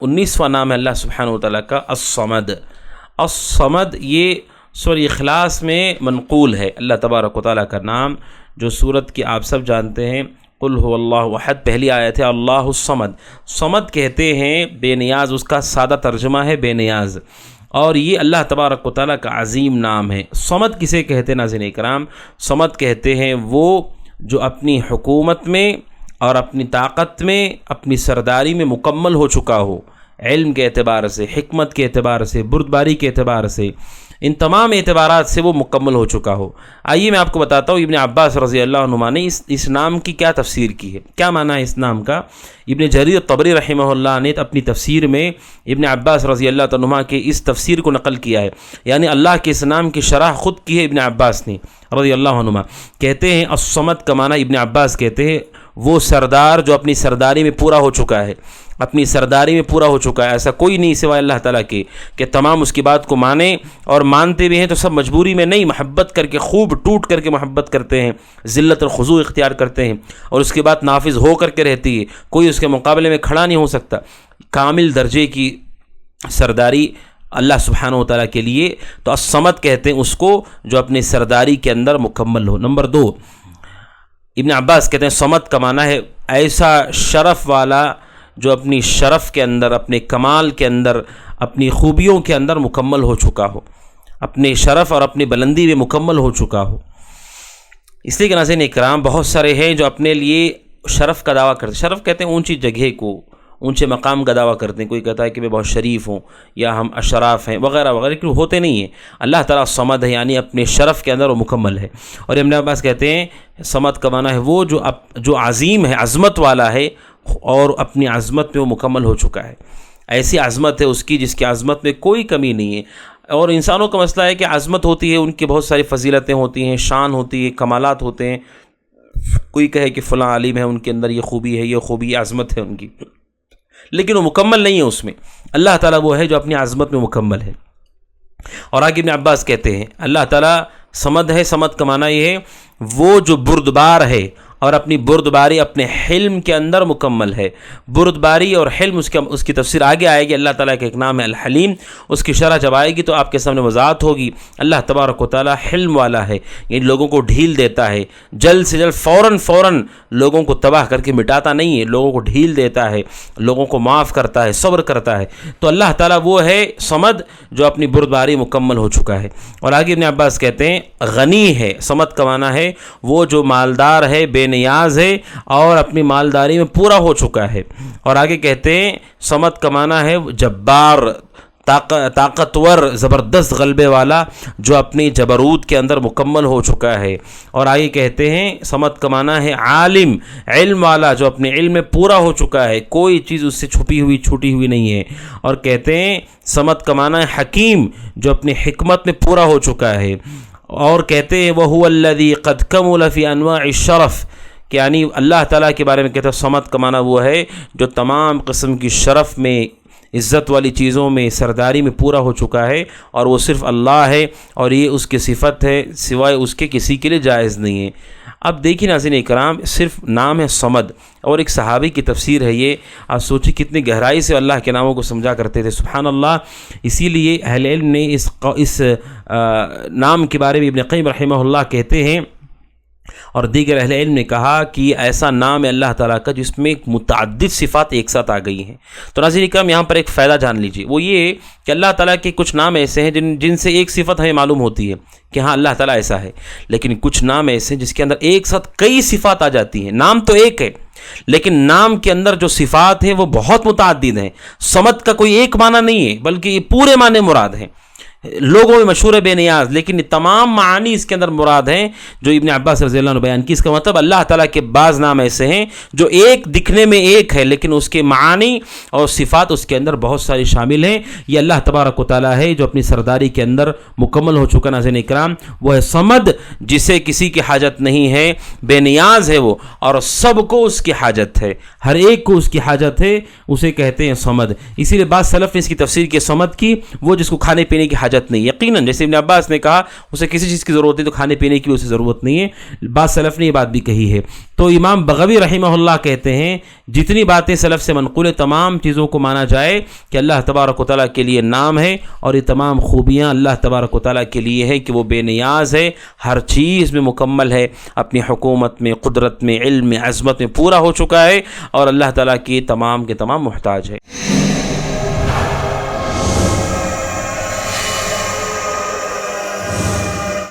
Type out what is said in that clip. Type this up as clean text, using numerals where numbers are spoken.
19واں نام ہے اللہ سبحانہ وتعالیٰ کا الصمد۔ الصمد یہ سورہ اخلاص میں منقول ہے اللہ تبارک و تعالیٰ کا نام، جو سورت کی آپ سب جانتے ہیں، قل هو اللہ احد، پہلی آیت ہے اللہ الصمد۔ صمد کہتے ہیں بے نیاز، اس کا سادہ ترجمہ ہے بے نیاز، اور یہ اللہ تبارک و تعالیٰ کا عظیم نام ہے۔ صمد کسے کہتے ہیں ناظرین کرام؟ صمد کہتے ہیں وہ جو اپنی حکومت میں اور اپنی طاقت میں، اپنی سرداری میں مکمل ہو چکا ہو، علم کے اعتبار سے، حکمت کے اعتبار سے، بردباری کے اعتبار سے، ان تمام اعتبارات سے وہ مکمل ہو چکا ہو۔ آئیے میں آپ کو بتاتا ہوں ابن عباس رضی اللہ عنہما نے اس نام کی کیا تفسیر کی ہے، کیا معنی ہے اس نام کا۔ ابن جریر طبری رحمہ اللہ نے اپنی تفسیر میں ابن عباس رضی اللہ عنہما کے اس تفسیر کو نقل کیا ہے، یعنی اللہ کے اس نام کی شرح خود کی ہے ابن عباس نے رضی اللہ عنہما۔ کہتے ہیں الصمد کا معنی، ابن عباس کہتے ہیں وہ سردار جو اپنی سرداری میں پورا ہو چکا ہے، اپنی سرداری میں پورا ہو چکا ہے، ایسا کوئی نہیں سوائے اللہ تعالیٰ کے کہ تمام اس کی بات کو مانیں، اور مانتے بھی ہیں تو سب مجبوری میں نہیں، محبت کر کے، خوب ٹوٹ کر کے محبت کرتے ہیں، ذلت اور خضوع اختیار کرتے ہیں، اور اس کے بعد نافذ ہو کر کے رہتی ہے، کوئی اس کے مقابلے میں کھڑا نہیں ہو سکتا۔ کامل درجے کی سرداری اللہ سبحانہ و تعالیٰ کے لیے، تو الصمد کہتے ہیں اس کو جو اپنی سرداری کے اندر مکمل ہو۔ نمبر 2، ابن عباس کہتے ہیں صمد کا معنی ہے ایسا شرف والا جو اپنی شرف کے اندر، اپنے کمال کے اندر، اپنی خوبیوں کے اندر مکمل ہو چکا ہو، اپنے شرف اور اپنی بلندی میں مکمل ہو چکا ہو۔ اس لیے کہ ناظرین اکرام بہت سارے ہیں جو اپنے لیے شرف کا دعویٰ کرتے ہیں، شرف کہتے ہیں اونچی جگہ کو، اونچے مقام کا دعویٰ کرتے ہیں، کوئی کہتا ہے کہ میں بہت شریف ہوں یا ہم اشراف ہیں وغیرہ وغیرہ، لیکن ہوتے نہیں ہیں۔ اللہ تعالیٰ صمد ہے، یعنی اپنے شرف کے اندر وہ مکمل ہے۔ اور ابن عباس کہتے ہیں صمد کا معنی ہے وہ جو عظیم ہے، عظمت والا ہے، اور اپنی عظمت میں وہ مکمل ہو چکا ہے۔ ایسی عظمت ہے اس کی جس کی عظمت میں کوئی کمی نہیں ہے۔ اور انسانوں کا مسئلہ ہے کہ عظمت ہوتی ہے، ان کی بہت ساری فضیلتیں ہوتی ہیں، شان ہوتی ہے، کمالات ہوتے ہیں، کوئی کہے کہ فلاں عالم ہے، ان کے اندر یہ خوبی ہے، یہ خوبی، یہ عظمت ہے ان کی، لیکن وہ مکمل نہیں ہے اس میں۔ اللہ تعالیٰ وہ ہے جو اپنی عظمت میں مکمل ہے۔ اور آگے ابن عباس کہتے ہیں اللہ تعالیٰ صمد ہے، صمد کا معنی یہ ہے وہ جو بردبار ہے اور اپنی بردباری اپنے حلم کے اندر مکمل ہے۔ بردباری اور حلم اس کی تفسیر آگے آئے گی۔ اللہ تعالیٰ کا ایک نام ہے الحلیم، اس کی شرح جب آئے گی تو آپ کے سامنے وضاحت ہوگی۔ اللہ تبارک و تعالیٰ حلم والا ہے، یعنی لوگوں کو ڈھیل دیتا ہے، جلد سے جلد فوراً لوگوں کو تباہ کر کے مٹاتا نہیں ہے، لوگوں کو ڈھیل دیتا ہے، لوگوں کو معاف کرتا ہے، صبر کرتا ہے۔ تو اللہ تعالیٰ وہ ہے صمد جو اپنی بردباری مکمل ہو چکا ہے۔ اور آگے ابن عباس کہتے ہیں غنی ہے، صمد کا معنی ہے وہ جو مالدار ہے، بے نیاز ہے، اور اپنی مالداری میں پورا ہو چکا ہے۔ اور آگے کہتے ہیں صمد کا معنی ہے جبار، طاقتور، زبردست غلبے والا، جو اپنی جبروت کے اندر مکمل ہو چکا ہے۔ اور آگے کہتے ہیں صمد کا معنی ہے عالم، علم والا، جو اپنے علم میں پورا ہو چکا ہے، کوئی چیز اس سے چھپی ہوئی چھوٹی ہوئی نہیں ہے۔ اور کہتے ہیں صمد کا معنی ہے حکیم، جو اپنی حکمت میں پورا ہو چکا ہے۔ اور کہتے ہیں وَهُوَ الَّذِي قَدْ كَمُلَ فِي أَنْوَاعِ الشَّرَف، کہ یعنی اللہ تعالیٰ کے بارے میں کہتے ہیں صمد کا معنی وہ ہے جو تمام قسم کی شرف میں، عزت والی چیزوں میں، سرداری میں پورا ہو چکا ہے، اور وہ صرف اللہ ہے، اور یہ اس کی صفت ہے، سوائے اس کے کسی کے لیے جائز نہیں ہے۔ اب دیکھیں ناظرین اکرام، صرف نام ہے صمد، اور ایک صحابی کی تفسیر ہے یہ، آپ سوچیں کتنی گہرائی سے اللہ کے ناموں کو سمجھا کرتے تھے، سبحان اللہ۔ اسی لیے اہل علم نے اس نام کے بارے میں ابن قیم رحمہ اللہ کہتے ہیں، اور دیگر اہل علم نے کہا کہ یہ ایسا نام ہے اللہ تعالیٰ کا جس میں متعدد صفات ایک ساتھ آ گئی ہیں۔ تو ناظرین اکرام یہاں پر ایک فائدہ جان لیجیے، وہ یہ کہ اللہ تعالیٰ کے کچھ نام ایسے ہیں جن سے ایک صفت ہمیں معلوم ہوتی ہے کہ ہاں اللہ تعالیٰ ایسا ہے، لیکن کچھ نام ایسے ہیں جس کے اندر ایک ساتھ کئی صفات آ جاتی ہیں۔ نام تو ایک ہے لیکن نام کے اندر جو صفات ہیں وہ بہت متعدد ہیں۔ صمد کا کوئی ایک معنی نہیں ہے بلکہ یہ پورے معنی مراد ہیں۔ لوگوں میں مشہور ہے بے نیاز، لیکن تمام معانی اس کے اندر مراد ہیں جو ابن عباس رضی اللہ عنہ بیان کی۔ اس کا مطلب اللہ تعالیٰ کے بعض نام ایسے ہیں جو ایک دکھنے میں ایک ہے لیکن اس کے معانی اور صفات اس کے اندر بہت ساری شامل ہیں۔ یہ اللہ تبارک و تعالیٰ ہے جو اپنی سرداری کے اندر مکمل ہو چکا۔ ناظرین اکرام وہ ہے صمد، جسے کسی کی حاجت نہیں ہے، بے نیاز ہے وہ، اور سب کو اس کی حاجت ہے، ہر ایک کو اس کی حاجت ہے، اسے کہتے ہیں صمد۔ اسی لیے بعض سلف نے اس کی تفسیر کی صمد کی وہ جس کو کھانے پینے کی حاجت حاجت نہیں. یقیناً جیسے ابن عباس نے کہا اسے کسی چیز کی ضرورت نہیں تو کھانے پینے کی اسے ضرورت نہیں ہے. بعض سلف نے یہ بات بھی کہی ہے. تو امام بغوی رحمہ اللہ کہتے ہیں جتنی باتیں سلف سے منقول ہے تمام چیزوں کو مانا جائے کہ اللہ تبارک و تعالیٰ کے لیے نام ہے اور یہ تمام خوبیاں اللہ تبارک و تعالیٰ کے لیے ہے کہ وہ بے نیاز ہے, ہر چیز میں مکمل ہے, اپنی حکومت میں, قدرت میں, علم میں, عظمت میں پورا ہو چکا ہے اور اللہ تعالیٰ کی تمام کے تمام محتاج ہے.